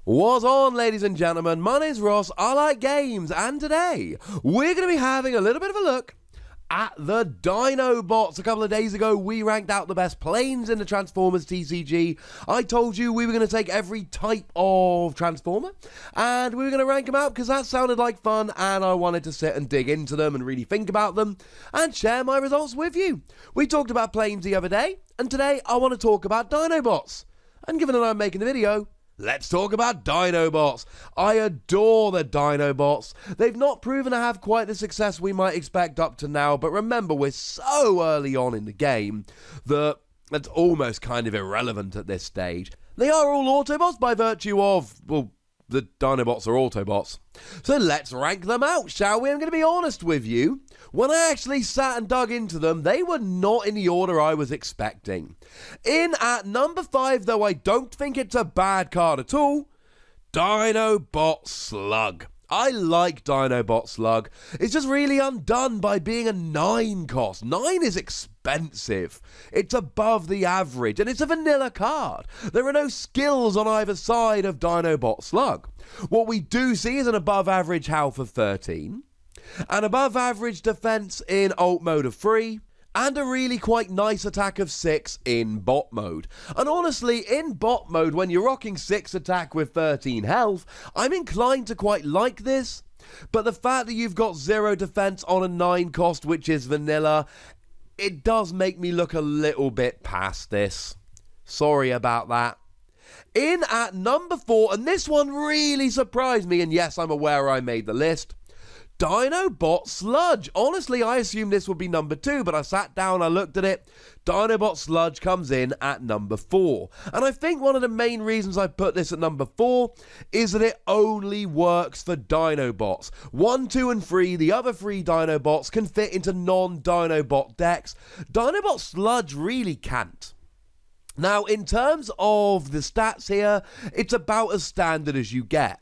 What's on, ladies and gentlemen? My name's Ross, I like games, and today we're going to be having a little bit of a look at the Dinobots. A couple of days ago, we ranked out the best planes in the Transformers TCG. I told you we were going to take every type of Transformer, and we were going to rank them out because that sounded like fun, and I wanted to sit and dig into them and really think about them and share my results with you. We talked about planes the other day, and today I want to talk about Dinobots. And given that I'm making the video, let's talk about Dinobots. I adore the Dinobots. They've not proven to have quite the success we might expect up to now, but remember, we're so early on in the game that it's almost kind of irrelevant at this stage. They are all Autobots by virtue of, well, the Dinobots are Autobots. So let's rank them out, shall we? I'm going to be honest with you. When I actually sat and dug into them, they were not in the order I was expecting. In at number 5, though I don't think it's a bad card at all, Dinobot Slug. I like Dinobot Slug. It's just really undone by being a 9 cost. 9 is expensive. It's above the average, and it's a vanilla card. There are no skills on either side of Dinobot Slug. What we do see is an above average health of 13, an above average defense in alt mode of 3, and a really quite nice attack of 6 in bot mode. And honestly, in bot mode, when you're rocking 6 attack with 13 health, I'm inclined to quite like this. But the fact that you've got 0 defense on a 9 cost, which is vanilla, it does make me look a little bit past this. Sorry about that. In at number 4, and this one really surprised me, and yes, I'm aware I made the list, Dinobot Sludge. Honestly, I assumed this would be number 2, but I sat down, I looked at it. Dinobot Sludge comes in at number 4. And I think one of the main reasons I put this at number 4 is that it only works for Dinobots. 1, 2, and 3, the other 3 Dinobots can fit into non-Dinobot decks. Dinobot Sludge really can't. Now, in terms of the stats here, it's about as standard as you get.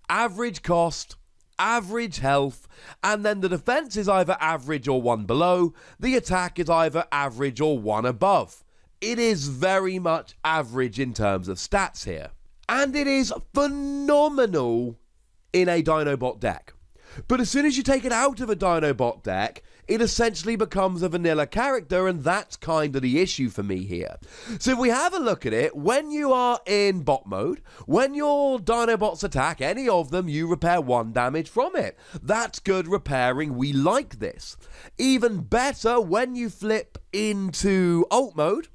Average cost, average health, and then the defense is either average or 1 below. The attack is either average or 1 above. It is very much average in terms of stats here. And it is phenomenal in a Dinobot deck. But as soon as you take it out of a Dinobot deck, it essentially becomes a vanilla character, and that's kind of the issue for me here. So if we have a look at it, when you are in bot mode, when your Dinobots attack, any of them, you repair 1 damage from it. That's good repairing, we like this. Even better, when you flip into alt mode,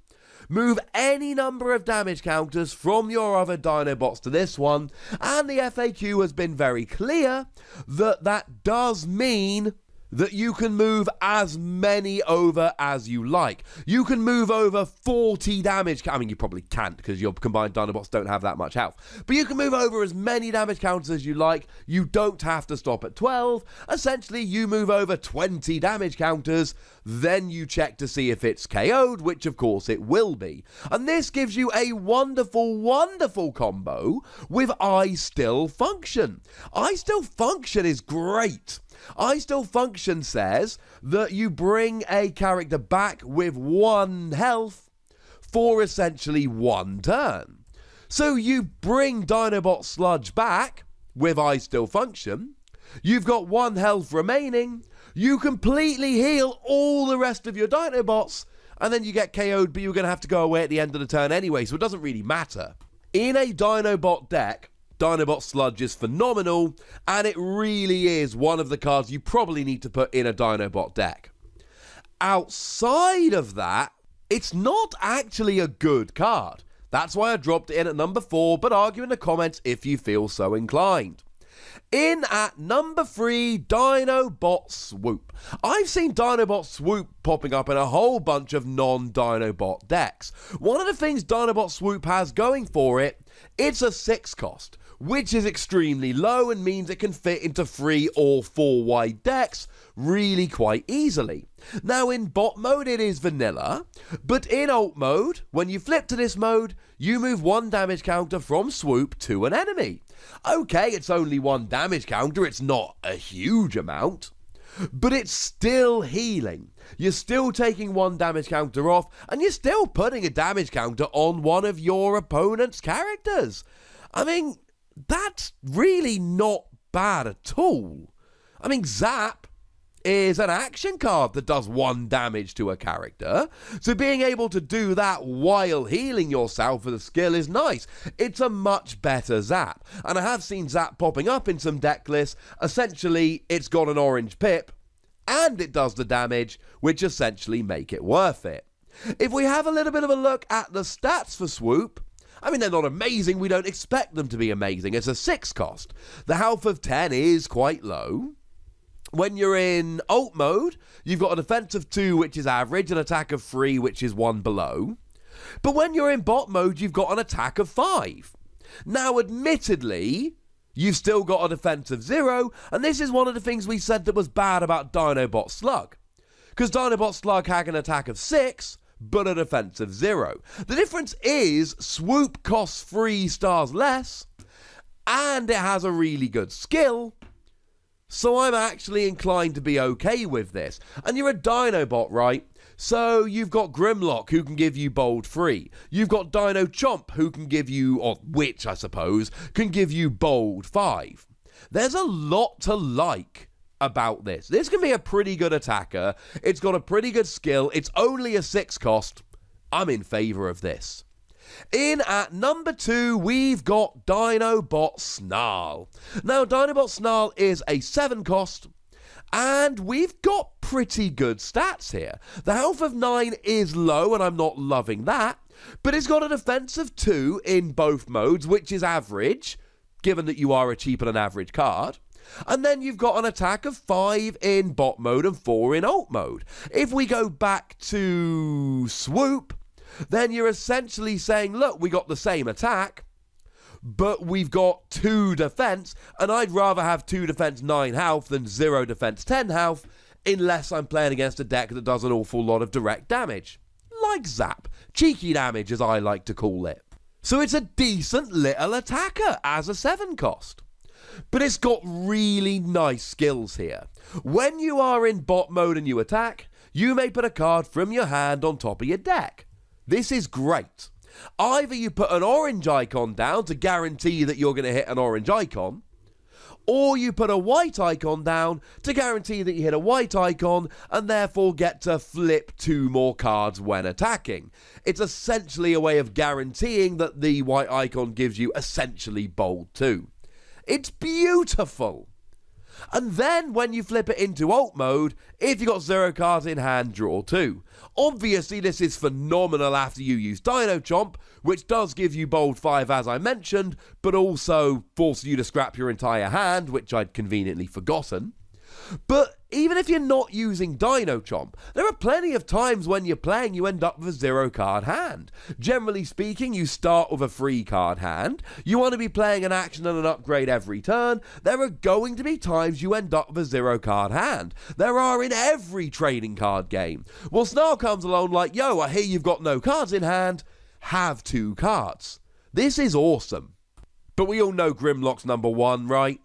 move any number of damage counters from your other Dinobots to this one, and the FAQ has been very clear that that does mean that you can move as many over as you like. You can move over 40 damage. I mean, you probably can't because your combined Dinobots don't have that much health. But you can move over as many damage counters as you like. You don't have to stop at 12. Essentially, you move over 20 damage counters. Then you check to see if it's KO'd, which of course it will be. And this gives you a wonderful, wonderful combo with I Still Function. I Still Function is great. I Still Function says that you bring a character back with 1 health for essentially 1 turn. So you bring Dinobot Sludge back with I Still Function, you've got 1 health remaining, you completely heal all the rest of your Dinobots, and then you get KO'd, but you're going to have to go away at the end of the turn anyway, so it doesn't really matter. In a Dinobot deck, Dinobot Sludge is phenomenal, and it really is one of the cards you probably need to put in a Dinobot deck. Outside of that, it's not actually a good card. That's why I dropped it in at number 4, but argue in the comments if you feel so inclined. In at number 3, Dinobot Swoop. I've seen Dinobot Swoop popping up in a whole bunch of non-Dinobot decks. One of the things Dinobot Swoop has going for it, it's a 6 cost, which is extremely low and means it can fit into 3 or 4 wide decks really quite easily. Now in bot mode it is vanilla, but in alt mode, when you flip to this mode, you move 1 damage counter from Swoop to an enemy. Okay, it's only 1 damage counter, it's not a huge amount, but it's still healing. You're still taking 1 damage counter off, and you're still putting a damage counter on one of your opponent's characters. I mean, that's really not bad at all. I mean, Zap is an action card that does 1 damage to a character, so being able to do that while healing yourself with a skill is nice. It's a much better Zap, and I have seen Zap popping up in some deck lists. Essentially, it's got an orange pip, and it does the damage, which essentially make it worth it. If we have a little bit of a look at the stats for Swoop, I mean, they're not amazing. We don't expect them to be amazing. It's a 6 cost. The health of 10 is quite low. When you're in ult mode, you've got a defense of 2, which is average, an attack of 3, which is 1 below. But when you're in bot mode, you've got an attack of 5. Now, admittedly, you've still got a defense of 0, and this is one of the things we said that was bad about Dinobot Slug. Because Dinobot Slug had an attack of 6, but a defense of 0. The difference is Swoop costs 3 stars less, and it has a really good skill. So I'm actually inclined to be okay with this. And you're a Dinobot, right? So you've got Grimlock, who can give you bold 3. You've got Dino Chomp, who can give you, or which I suppose, can give you bold 5. There's a lot to like about this. This can be a pretty good attacker. It's got a pretty good skill. It's only a 6 cost. I'm in favour of this. In at number 2, we've got Dinobot Snarl. Now, Dinobot Snarl is a 7 cost, and we've got pretty good stats here. The health of 9 is low, and I'm not loving that, but it's got a defense of 2 in both modes, which is average, given that you are a cheaper than average card. And then you've got an attack of 5 in bot mode and 4 in ult mode. If we go back to Swoop, then you're essentially saying, look, we got the same attack, but we've got 2 defense, and I'd rather have 2 defense 9 health than 0 defense 10 health, unless I'm playing against a deck that does an awful lot of direct damage. Like Zap. Cheeky damage, as I like to call it. So it's a decent little attacker as a 7 cost. But it's got really nice skills here. When you are in bot mode and you attack, you may put a card from your hand on top of your deck. This is great. Either you put an orange icon down to guarantee that you're going to hit an orange icon, or you put a white icon down to guarantee that you hit a white icon and therefore get to flip 2 more cards when attacking. It's essentially a way of guaranteeing that the white icon gives you essentially bold 2. It's beautiful. And then when you flip it into ult mode, if you've got 0 cards in hand, draw 2. Obviously, this is phenomenal after you use Dino Chomp, which does give you bold 5 as I mentioned, but also forces you to scrap your entire hand, which I'd conveniently forgotten. But even if you're not using Dino Chomp, there are plenty of times when you're playing you end up with a 0 card hand. Generally speaking, you start with a 3 card hand. You want to be playing an action and an upgrade every turn. There are going to be times you end up with a 0 card hand. There are in every trading card game. Well, Snarl comes along like, yo, I hear you've got no cards in hand. Have 2 cards. This is awesome. But we all know Grimlock's number 1, right?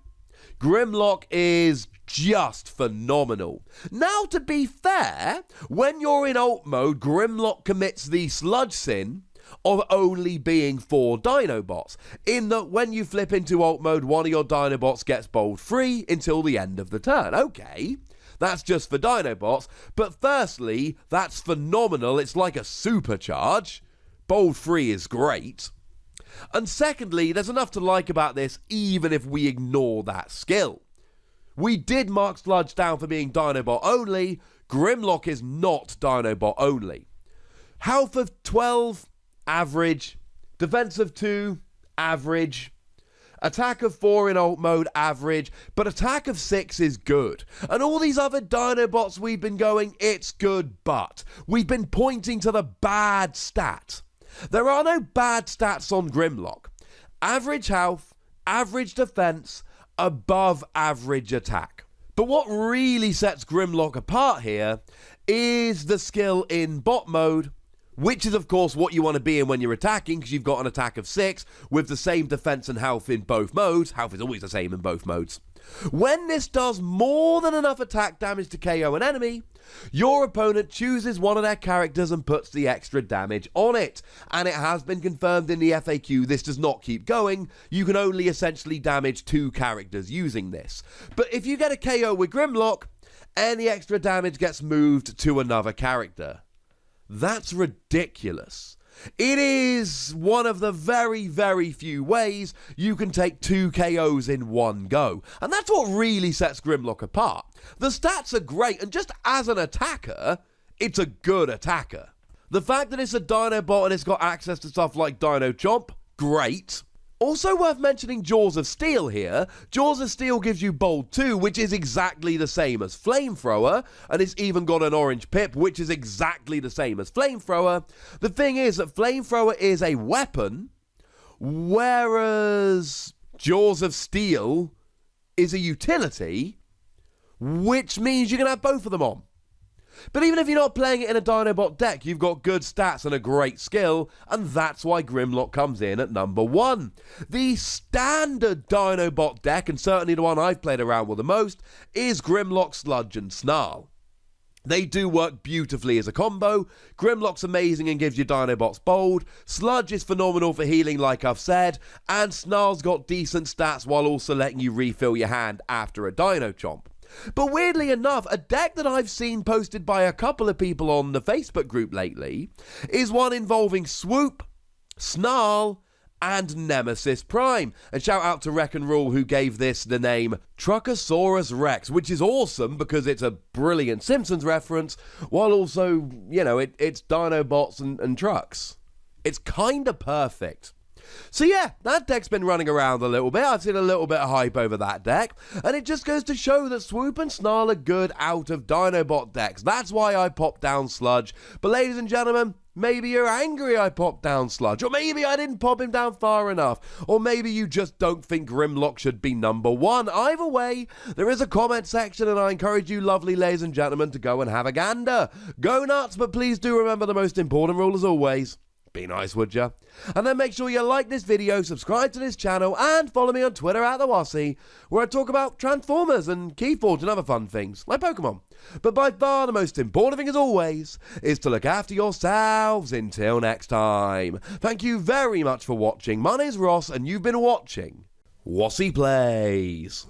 Grimlock is just phenomenal. Now, to be fair, when you're in ult mode, Grimlock commits the sludge sin of only being 4 Dinobots, in that when you flip into ult mode, one of your Dinobots gets bold 3 until the end of the turn. Okay, that's just for Dinobots, but firstly, that's phenomenal. It's like a supercharge. Bold 3 is great. And secondly, there's enough to like about this even if we ignore that skill. We did mark Sludge down for being Dinobot only. Grimlock is not Dinobot only. Health of 12, average. Defense of 2, average. Attack of 4 in ult mode, average. But attack of 6 is good. And all these other Dinobots we've been going, it's good, but we've been pointing to the bad stat. There are no bad stats on Grimlock. Average health, average defense, above average attack. But what really sets Grimlock apart here is the skill in bot mode, which is of course what you want to be in when you're attacking, because you've got an attack of 6 with the same defense and health in both modes. Health is always the same in both modes. When this does more than enough attack damage to KO an enemy, your opponent chooses one of their characters and puts the extra damage on it. And it has been confirmed in the FAQ this does not keep going. You can only essentially damage 2 characters using this. But if you get a KO with Grimlock, any extra damage gets moved to another character. That's ridiculous. It is one of the very, very few ways you can take 2 KOs in one go. And that's what really sets Grimlock apart. The stats are great, and just as an attacker, it's a good attacker. The fact that it's a Dinobot and it's got access to stuff like Dino Chomp, great. Also worth mentioning Jaws of Steel here. Jaws of Steel gives you Bold 2, which is exactly the same as Flamethrower, and it's even got an Orange Pip, which is exactly the same as Flamethrower. The thing is that Flamethrower is a weapon, whereas Jaws of Steel is a utility, which means you can have both of them on. But even if you're not playing it in a Dinobot deck, you've got good stats and a great skill, and that's why Grimlock comes in at number 1. The standard Dinobot deck, and certainly the one I've played around with the most, is Grimlock, Sludge, and Snarl. They do work beautifully as a combo. Grimlock's amazing and gives your Dinobots bold. Sludge is phenomenal for healing, like I've said, and Snarl's got decent stats while also letting you refill your hand after a Dino Chomp. But weirdly enough, a deck that I've seen posted by a couple of people on the Facebook group lately is one involving Swoop, Snarl, and Nemesis Prime. And shout out to Wreck and Rule, who gave this the name Truckosaurus Rex, which is awesome because it's a brilliant Simpsons reference, while also, you know, it's Dinobots and trucks. It's kind of perfect. So yeah, that deck's been running around a little bit. I've seen a little bit of hype over that deck, and it just goes to show that Swoop and Snarl are good out of Dinobot decks. That's why I popped down Sludge. But ladies and gentlemen, maybe you're angry I popped down Sludge, or maybe I didn't pop him down far enough, or maybe you just don't think Grimlock should be number 1. Either way, there is a comment section, and I encourage you lovely ladies and gentlemen to go and have a gander. Go nuts, but please do remember the most important rule as always. Be nice, would ya? And then make sure you like this video, subscribe to this channel, and follow me on Twitter at the Wossy, where I talk about Transformers and Keyforge and other fun things, like Pokemon. But by far the most important thing as always is to look after yourselves until next time. Thank you very much for watching. My name's Ross, and you've been watching Wossy Plays.